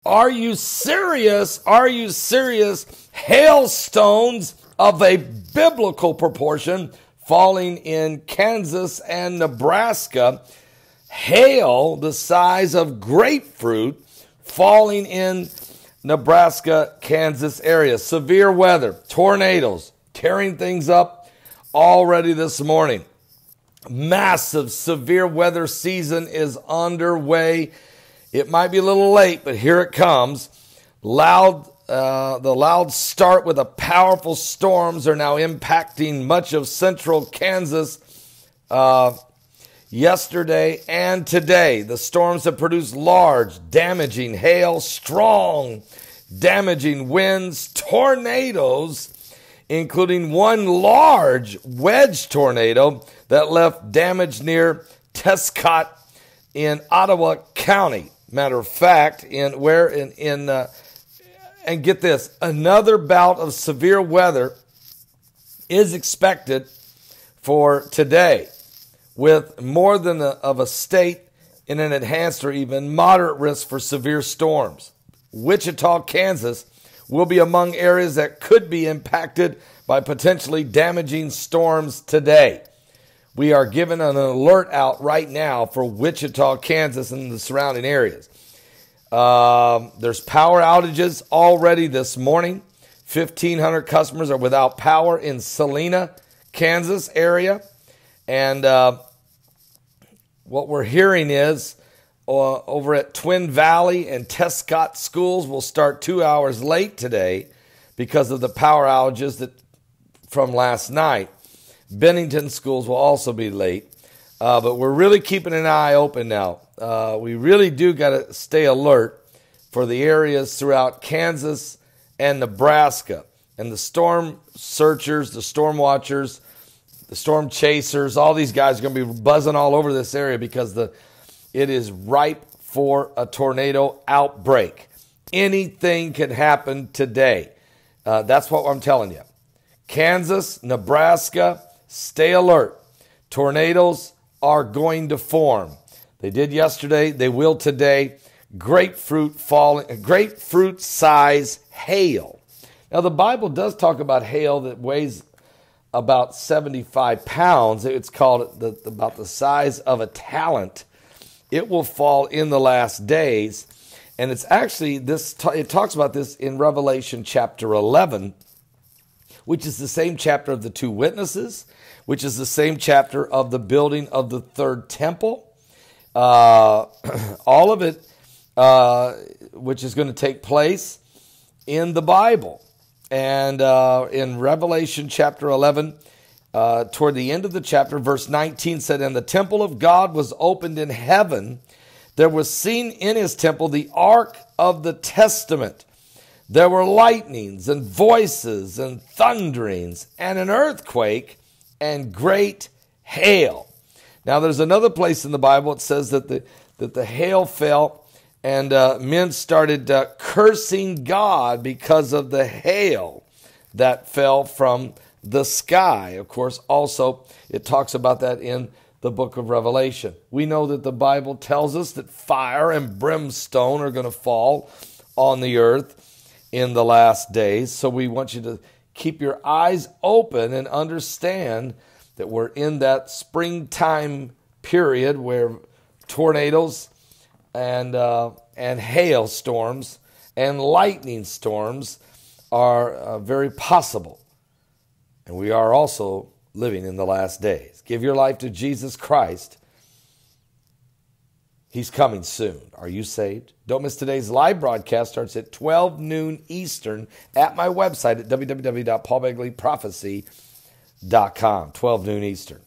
Are you serious? Are you serious? Hailstones of a biblical proportion falling in Kansas and Nebraska. Hail the size of grapefruit falling in Nebraska, Kansas area. Severe weather, tornadoes, tearing things up already this morning. Massive severe weather season is underway. It might be a little late, but here it comes. The loud start with the powerful storms are now impacting much of central Kansas yesterday and today. The storms have produced large, damaging hail, strong, damaging winds, tornadoes, including one large wedge tornado that left damage near Tescott in Ottawa County. Matter of fact, and get this, another bout of severe weather is expected for today, with more than of a state in an enhanced or even moderate risk for severe storms. Wichita, Kansas will be among areas that could be impacted by potentially damaging storms today. We are given an alert out right now for Wichita, Kansas and the surrounding areas. There's power outages already this morning. 1,500 customers are without power in Salina, Kansas area. And what we're hearing is over at Twin Valley and Tescott schools will start 2 hours late today because of the power outages from last night. Bennington schools will also be late. But we're really keeping an eye open now. We really do got to stay alert for the areas throughout Kansas and Nebraska. And the storm searchers, the storm watchers, the storm chasers, all these guys are going to be buzzing all over this area because it is ripe for a tornado outbreak. Anything can happen today. That's what I'm telling you. Kansas, Nebraska, stay alert. Tornadoes are going to form. They did yesterday. They will today. Grapefruit size hail. Now the Bible does talk about hail that weighs about 75 pounds. It's called about the size of a talent. It will fall in the last days. And it's actually it talks about this in Revelation chapter 11, which is the same chapter of the two witnesses, which is the same chapter of the building of the third temple. All of it, which is going to take place in the Bible. And in Revelation chapter 11, toward the end of the chapter, verse 19 said, "And the temple of God was opened in heaven. There was seen in his temple the ark of the testament. There were lightnings and voices and thunderings and an earthquake and great hail." Now there's another place in the Bible it says that the hail fell and men started cursing God because of the hail that fell from the sky. Of course, also it talks about that in the book of Revelation. We know that the Bible tells us that fire and brimstone are going to fall on the earth in the last days. So we want you to keep your eyes open and understand that we're in that springtime period where tornadoes and hail storms and lightning storms are very possible. And we are also living in the last days. Give your life to Jesus Christ. He's coming soon. Are you saved? Don't miss today's live broadcast. Starts at 12 noon Eastern at my website at www.paulbegleyprophecy.com. 12 noon Eastern.